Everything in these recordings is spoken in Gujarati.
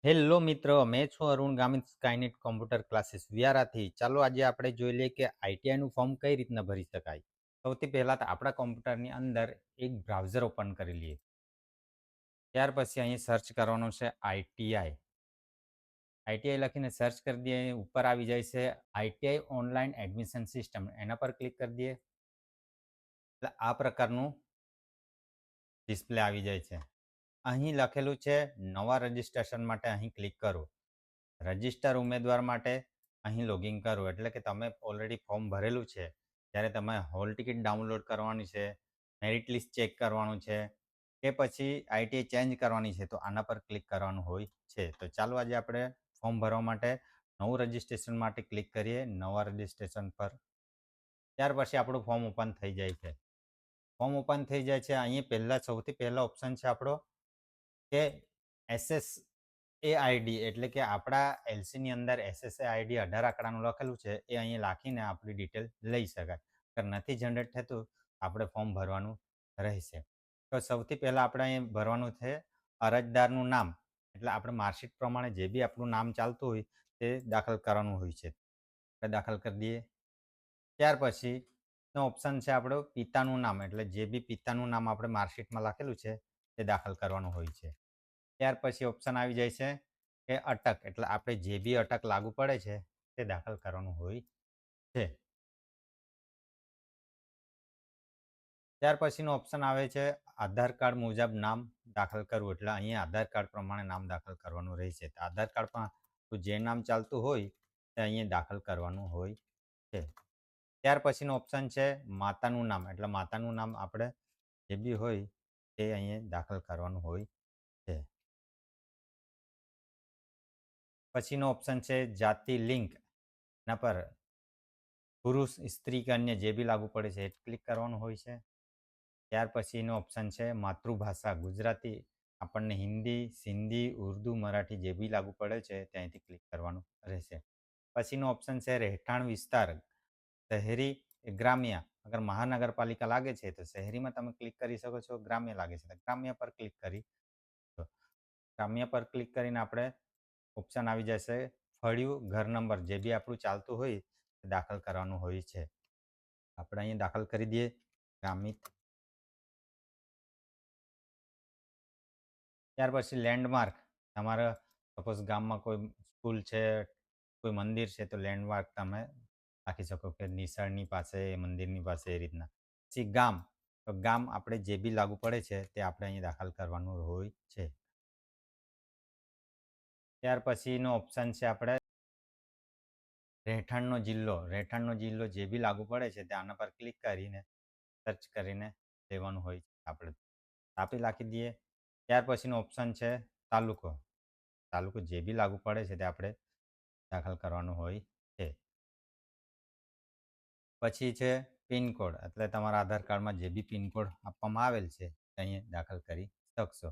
હેલો મિત્રો, મેં છું Arun Gamit Skynet computer classes વિયારાથી. ચાલો આજે આપણે જોઈ લઈએ કે આઈટીઆઈનું ફોર્મ કઈ રીતના ભરી શકાય. સૌથી પહેલાં તો આપણા કોમ્પ્યુટરની અંદર એક બ્રાઉઝર ઓપન કરી લઈએ. ત્યાર પછી અહીં સર્ચ કરવાનું છે આઈટીઆઈ. આઈટીઆઈ લખીને સર્ચ કરી દઈએ. ઉપર આવી જાય છે આઈટીઆઈ ઓનલાઈન એડમિશન સિસ્ટમ, એના પર ક્લિક કરી દઈએ એટલે આ પ્રકારનું ડિસ્પ્લે આવી જાય છે. અહીં લખેલું છે નવા રજિસ્ટ્રેશન માટે અહીં ક્લિક કરો. રજિસ્ટર ઉમેદવાર માટે અહીં લોગિન કરો, એટલે કે તમે ઓલરેડી ફોર્મ ભરેલું છે ત્યારે તમે હોલ ટિકિટ ડાઉનલોડ કરવાની છે, મેરિટ લિસ્ટ ચેક કરવાનું છે કે પછી આઈટીઆઈ ચેન્જ કરવાની છે, તો આના પર ક્લિક કરવાનું હોય છે. તો ચાલો આજે આપણે ફોર્મ ભરવા માટે નવું રજિસ્ટ્રેશન માટે ક્લિક કરીએ, નવા રજિસ્ટ્રેશન પર. ત્યાર પછી આપણું ફોર્મ ઓપન થઈ જાય છે. ફોર્મ ઓપન થઈ જાય છે. અહીં સૌથી પહેલા ઓપ્શન છે આપણો કે એસએસએ આઈડી, એટલે કે આપણા એલસીની અંદર એસએસએ આઈડી 18 આંકડાનું લખેલું છે એ અહીં લખીને આપણી ડિટેલ લઈ શકાય. અગર નથી જનરેટ થતું આપણે ફોર્મ ભરવાનું રહેશે. તો સૌથી પહેલાં આપણે અહીં ભરવાનું છે અરજદારનું નામ, એટલે આપણે માર્કશીટ પ્રમાણે જે બી આપણું નામ ચાલતું હોય તે દાખલ કરવાનું હોય છે. આપણે દાખલ કરી દઈએ. ત્યાર પછીનો ઓપ્શન છે આપણો પિતાનું નામ, એટલે જે બી પિતાનું નામ આપણે માર્કશીટમાં લખેલું છે તે દાખલ કરવાનું હોય છે. ત્યાર પછી ઓપ્શન આવી જાય છે કે અટક, એટલે આપણે જે બી અટક લાગુ પડે છે તે દાખલ કરવાનું હોય છે. ત્યાર પછીનો ઓપ્શન આવે છે આધાર કાર્ડ મુજબ નામ દાખલ કરવું, એટલે અહીંયા આધાર કાર્ડ પ્રમાણે નામ દાખલ કરવાનું રહેશે. તો આધાર કાર્ડમાં જે નામ ચાલતું હોય તે અહીંયા દાખલ કરવાનું હોય છે. ત્યાર પછીનો ઓપ્શન છે માતાનું નામ, એટલે માતાનું નામ આપણે જે બી હોય તે અહીંયા દાખલ કરવાનું હોય છે. પછીનો ઓપ્શન છે જાતિ લિંક, એના પર પુરુષ, સ્ત્રી કે અન્ય જે બી લાગુ પડે છે એ ક્લિક કરવાનું હોય છે. ત્યાર પછીનો ઓપ્શન છે માતૃભાષા ગુજરાતી, આપણને હિન્દી, સિંધી, ઉર્દુ, મરાઠી જે બી લાગુ પડે છે ત્યાંથી ક્લિક કરવાનું રહેશે. પછીનો ઓપ્શન છે રહેઠાણ વિસ્તાર, શહેરી, ગ્રામ્ય. અગર મહાનગરપાલિકા લાગે છે તો શહેરીમાં તમે ક્લિક કરી શકો છો, ગ્રામ્ય લાગે છે તો ગ્રામ્ય પર ક્લિક કરી દો. ગ્રામ્ય પર ક્લિક કરીને આપણે ઓપ્શન આવી જશે ફળિયું, ઘર નંબર, જે બી આપણું ચાલતું હોય તે દાખલ કરવાનું હોય છે. આપણે અહીંયા દાખલ કરી દઈએ ગામિત. ત્યાર પછી લેન્ડમાર્ક, તમારા સપોઝ ગામમાં કોઈ સ્કૂલ છે, કોઈ મંદિર છે, તો લેન્ડમાર્ક તમે રાખી શકો કે નિશાળની પાસે, મંદિરની પાસે, એ રીતના. પછી ગામ, તો ગામ આપણે જે બી લાગુ પડે છે તે આપણે અહીં દાખલ કરવાનું હોય છે. ત્યાર પછીનો ઓપ્શન છે આપણે રહેઠાણનો જિલ્લો જે બી લાગુ પડે છે તે આના પર ક્લિક કરીને સર્ચ કરીને લેવાનું હોય છે. આપણે તાપી લખી દઈએ. ત્યાર પછીનો ઓપ્શન છે તાલુકો જે બી લાગુ પડે છે તે આપણે દાખલ કરવાનું હોય છે. પછી છે પિનકોડ, એટલે તમારા આધાર કાર્ડમાં જે બી પિનકોડ આપવામાં આવેલ છે તે અહીંયા દાખલ કરી શકશો.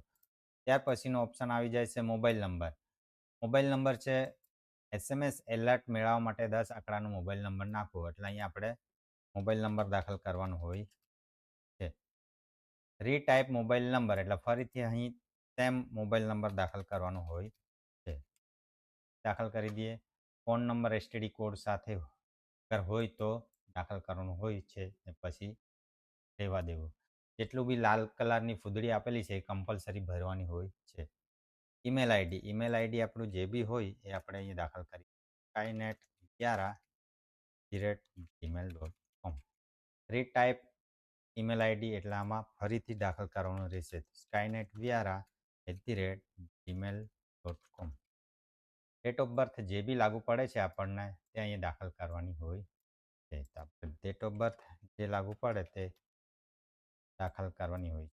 ત્યાર પછીનો ઓપ્શન આવી જાય છે મોબાઈલ નંબર છે એસએમએસ એલર્ટ મેળવવા માટે 10 આંકડાનો મોબાઈલ નંબર નાખવો, એટલે અહીંયા આપણે મોબાઈલ નંબર દાખલ કરવાનો હોય છે. રીટાઈપ મોબાઈલ નંબર, એટલે ફરીથી અહીં સેમ મોબાઈલ નંબર દાખલ કરવાનો હોય છે. દાખલ કરી દઈએ. ફોન નંબર એસટીડી કોડ સાથે અગર હોય તો દાખલ કરવાનું હોય છે, ને પછી રહેવા દેવું. જેટલું બી લાલ કલરની ફૂદડી આપેલી છે એ કમ્પલસરી ભરવાની હોય છે. ઈમેલ આઈડી આપણું જે બી હોય એ આપણે અહીં દાખલ કરી skynet11@gmail.com. રીટાઈપ ઈમેલ આઈડી, એટલે આમાં ફરીથી દાખલ કરવાનું રહેશે skynet11@gmail.com. ડેટ ઓફ બર્થ જે બી લાગુ પડે છે આપણને તે અહીંયા દાખલ કરવાની હોય છે. તો આપણે ડેટ ઓફ બર્થ જે લાગુ પડે તે દાખલ કરવાની હોય.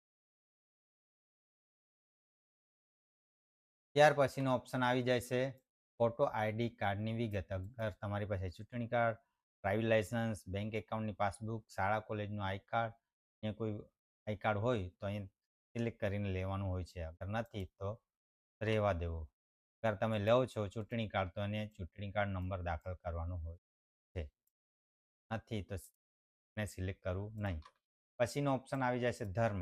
ત્યાર પછીનો ઓપ્શન આવી જાય છે ફોટો આઈડી કાર્ડની વિગત. અગર તમારી પાસે ચૂંટણી કાર્ડ, ડ્રાઇવિંગ લાઇસન્સ, બેંક એકાઉન્ટની પાસબુક, શાળા કોલેજનું આઈ કાર્ડ, અહીંયા કોઈ આઈ કાર્ડ હોય તો અહીં સિલેક્ટ કરીને લેવાનું હોય છે. અગર નથી તો રહેવા દેવું. અગર તમે લો છો ચૂંટણી કાર્ડ તો એને ચૂંટણી કાર્ડ નંબર દાખલ કરવાનો હોય છે. નથી તો એને સિલેક્ટ કરવું નહીં. પછીનો ઓપ્શન આવી જાય છે ધર્મ.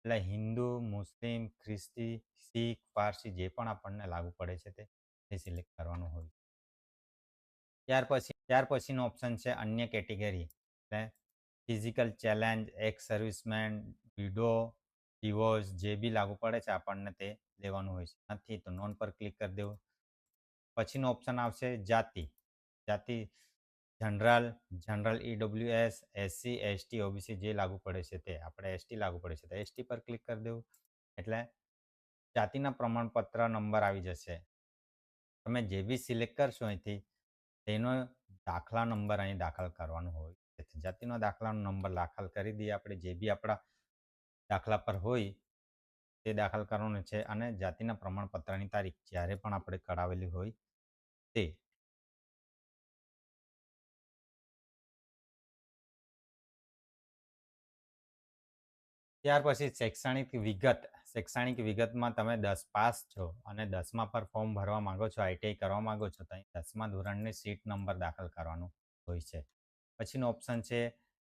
એટલે હિન્દુ, મુસ્લિમ, ખ્રિસ્તી, શીખ, પારસી જે પણ આપણને લાગુ પડે છે તે સિલેક્ટ કરવાનું હોય. ત્યાર પછીનો ઓપ્શન છે અન્ય કેટેગરી. એટલે physical challenge, x servicemen, widow, divorce જે બી લાગુ પડે છે આપણને તે લેવાનું હોય છે. નથી તો નોન પર ક્લિક કરી દેવું. પછીનો ઓપ્શન આવશે જાતિ. જાતિ general, general EWS, SC, ST, OBC જે લાગુ પડે છે તે. આપણે એસટી લાગુ પડે છે તો એસટી પર ક્લિક કરી દેવું. એટલે જાતિના પ્રમાણપત્ર નંબર આવી જશે. તમે જે બી સિલેક્ટ કરશો અહીંથી તેનો દાખલા નંબર અહીં દાખલ કરવાનો હોય છે. જાતિનો દાખલાનો નંબર દાખલ કરી દઈએ આપણે જે બી આપણા દાખલા પર હોય તે દાખલ કરવાનું છે અને જાતિના પ્રમાણપત્રની તારીખ જ્યારે પણ આપણે કઢાવેલી હોય તે. ત્યાર પછી શૈક્ષણિક વિગતમાં તમે 10 પાસ છો અને 10મા પર ફોર્મ ભરવા માંગો છો, આઈટીઆઈ કરવા માંગો છો તો અહીં 10મા ધોરણની સીટ નંબર દાખલ કરવાનો હોય છે. પછીનો ઓપ્શન છે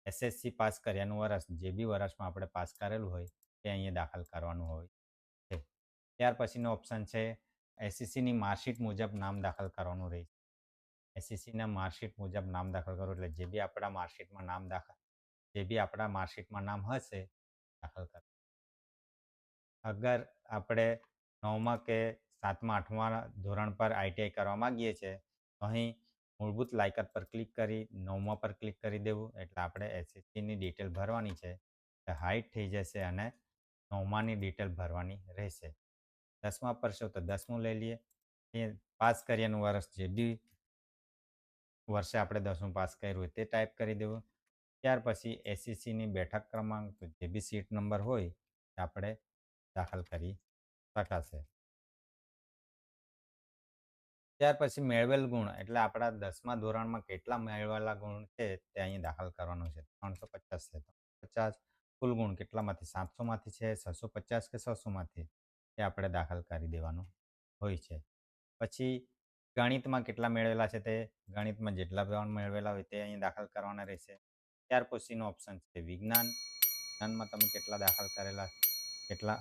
એસએસસી પાસ કર્યાનું વર્ષ. જે બી વર્ષમાં આપણે પાસ કરેલું હોય તે અહીંયા દાખલ કરવાનું હોય છે. ત્યાર પછીનો ઓપ્શન છે એસએસસીની માર્કશીટ મુજબ નામ દાખલ કરવાનું રહે છે. એસએસસીના માર્કશીટ મુજબ નામ દાખલ કરવું એટલે જે બી આપણા માર્કશીટમાં નામ હશે દાખલ કર. અગર આપણે 9મા કે 7મા 8મા ધોરણ પર આઈટીઆઈ કરવા માંગીએ છીએ તો અહીં મૂળભૂત લાયકાત પર ક્લિક કરી 9મા પર ક્લિક કરી દેવું. એટલે આપણે એસએસસીની ડિટેલ ભરવાની છે. હાઈટ થઈ જશે અને 9માની ડિટેલ ભરવાની રહેશે. 10મા પર છો તો 10મું લઈ લઈએ. એ પાસ કર્યાનું વર્ષ જે બી વર્ષે આપણે 10મું પાસ કર્યું હોય તે ટાઈપ કરી દેવું. ત્યાર પછી એસએસસીની બેઠક ક્રમાંક જે બી સીટ નંબર હોય તે આપણે દાખલ કરી શકાશે. ત્યાર પછી મેળવેલ ગુણ એટલે આપણા 10મા ધોરણમાં કેટલા મેળવેલા ગુણ છે તે અહીં દાખલ કરવાનું છે. 350 છે 350. કુલ ગુણ કેટલામાંથી 700માંથી છે, 650 કે 600માંથી તે આપણે દાખલ કરી દેવાનું હોય છે. પછી ગણિતમાં કેટલા મેળવેલા છે તે ગણિતમાં જેટલા પણ મેળવેલા હોય તે અહીં દાખલ કરવાના રહેશે. ત્યાર પછીનો ઓપ્શન છે વિજ્ઞાનમાં તમે કેટલા દાખલ કરેલા,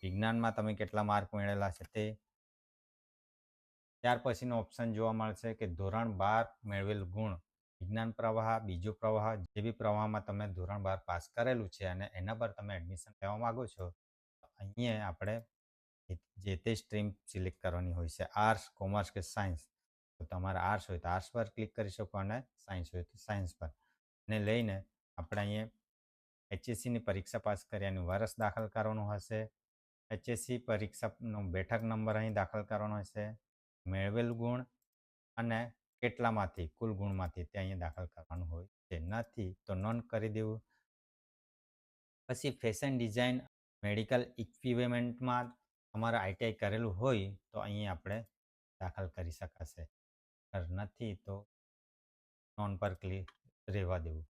વિજ્ઞાનમાં તમે કેટલા માર્ક મેળવેલા છે તે. ત્યાર પછીનો ઓપ્શન જોવા મળશે કે ધોરણ 12 મેળવેલ ગુણ. વિજ્ઞાન પ્રવાહ, બીજો પ્રવાહ જે બી પ્રવાહમાં તમે ધોરણ 12 પાસ કરેલું છે અને એના પર તમે એડમિશન લેવા માગો છો અહીંયા આપણે જે તે સ્ટ્રીમ સિલેક્ટ કરવાની હોય છે. આર્ટ્સ, કોમર્સ કે સાયન્સ. તો તમારે આર્ટ્સ હોય તો આર્ટ્સ પર ક્લિક કરી શકો અને સાયન્સ હોય તો સાયન્સ પર. ને લઈને આપણે અહીંયા એચએસસીની પરીક્ષા પાસ કર્યાનું વર્ષ દાખલ કરવાનું હશે. એચએસસી પરીક્ષાનો બેઠક નંબર અહીં દાખલ કરવાનો હશે. મેળવેલ ગુણ અને કેટલામાંથી કુલ ગુણમાંથી તે અહીંયા દાખલ કરવાનું હોય છે. નથી તો નોન કરી દેવું. પછી ફેશન ડિઝાઇન, મેડિકલ ઇક્વિપમેન્ટમાં તમારે આઈટીઆઈ કરેલું હોય તો અહીં આપણે દાખલ કરી શકાશે. નથી તો નોન પર ક્લિક રહેવા દેવું.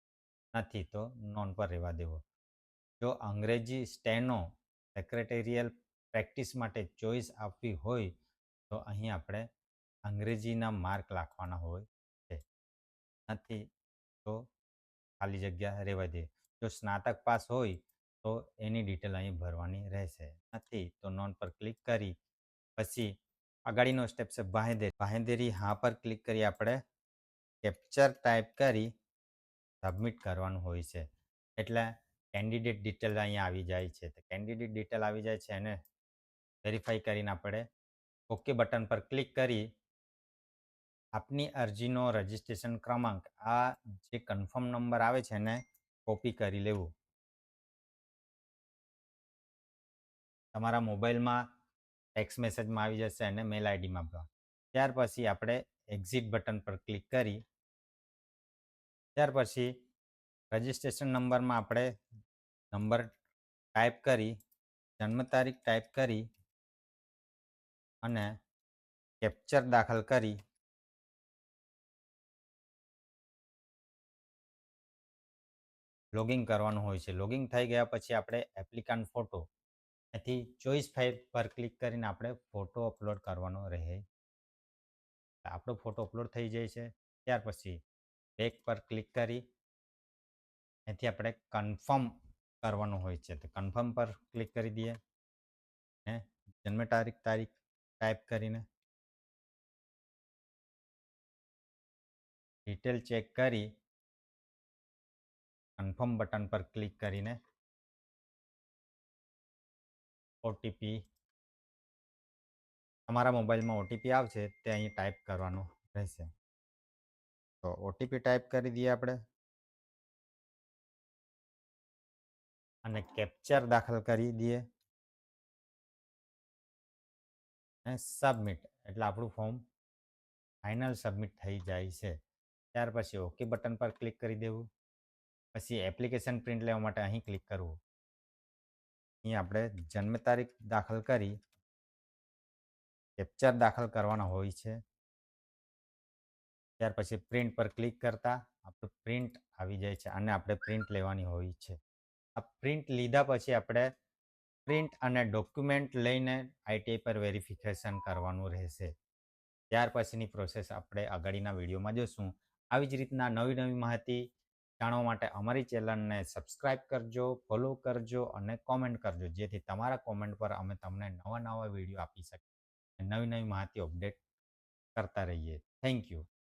નથી તો નોન પર રહેવા દેવો. જો અંગ્રેજી સ્ટેનો સેક્રેટેરિયલ પ્રેક્ટિસ માટે ચોઈસ આપવી હોય તો અહીં આપણે અંગ્રેજીના માર્ક લખવાના હોય છે. નથી તો ખાલી જગ્યા રહેવા દે. જો સ્નાતક પાસ હોય તો એની ડિટેલ અહીં ભરવાની રહેશે. નથી તો નોન પર ક્લિક કરી પછી આગળનો સ્ટેપ છે બાંહેધરી. હા પર ક્લિક કરી આપણે કેપ્ચર ટાઈપ કરી સબમિટ કરવાનું હોય છે. એટલે કેન્ડિડેટ ડિટેલ અહીંયા આવી જાય છે. તો કેન્ડિડેટ ડિટેલ આવી જાય છે એને વેરીફાઈ કરીને આપણે ઓકે બટન પર ક્લિક કરી આપની અરજીનો રજિસ્ટ્રેશન ક્રમાંક આ જે કન્ફર્મ નંબર આવે છે એને કોપી કરી લેવું. તમારા મોબાઈલમાં ટેક્સ્ટ મેસેજમાં આવી જશે અને મેલ આઈડીમાં પણ. ત્યાર પછી આપણે એક્ઝિટ બટન પર ક્લિક કરી ત્યાર પછી રજિસ્ટ્રેશન નંબરમાં આપણે નંબર ટાઈપ કરી, જન્મ તારીખ ટાઈપ કરી અને કેપ્ચર દાખલ કરી લોગિન કરવાનું હોય છે. લોગિન થઈ ગયા પછી આપણે એપ્લિકન્ટ ફોટો એથી ચોઈસ ફાઇલ પર ક્લિક કરીને આપણે ફોટો અપલોડ કરવાનો રહે. આપણો ફોટો અપલોડ થઈ જાય છે. ત્યાર પછી બેક પર ક્લિક કરી એથી આપણે કન્ફર્મ કરવાનું હોય છે. તો કન્ફર્મ પર ક્લિક કરી દઈએ ને જન્મ તારીખ ટાઈપ કરીને ડિટેલ ચેક કરી કન્ફર્મ બટન પર ક્લિક કરીને ઓટીપી તમારા મોબાઈલમાં ઓટીપી આવશે તે અહીં ટાઈપ કરવાનું રહેશે. તો ઓટીપી ટાઈપ કરી દઈએ આપણે અને કેપ્ચર દાખલ કરી દઈએ અને સબમિટ એટલે આપણું ફોર્મ ફાઇનલ સબમિટ થઈ જાય છે. ત્યાર પછી ઓકે બટન પર ક્લિક કરી દેવું. પછી એપ્લિકેશન પ્રિન્ટ લેવા માટે અહીં ક્લિક કરવું. અહીં આપણે જન્મ તારીખ દાખલ કરી કેપ્ચર દાખલ કરવાના હોય છે. ત્યાર પછી પ્રિન્ટ પર ક્લિક કરતા આપણું પ્રિન્ટ આવી જાય છે અને આપણે પ્રિન્ટ લેવાની હોય છે. આ પ્રિન્ટ લીધા પછી આપણે પ્રિન્ટ અને ડોક્યુમેન્ટ લઈને આઈટીઆઈ પર વેરિફિકેશન કરવાનું રહેશે. ત્યાર પછીની પ્રોસેસ આપણે આગળના વિડીયોમાં જોશું. આવી જ રીતના નવી નવી માહિતી જાણવા માટે અમારી ચેનલને સબસ્ક્રાઈબ કરજો, ફોલો કરજો અને કોમેન્ટ કરજો, જેથી તમારા કોમેન્ટ પર અમે તમને નવા નવા વિડીયો આપી શકીએ. નવી નવી માહિતી અપડેટ કરતા રહીએ. Thank you.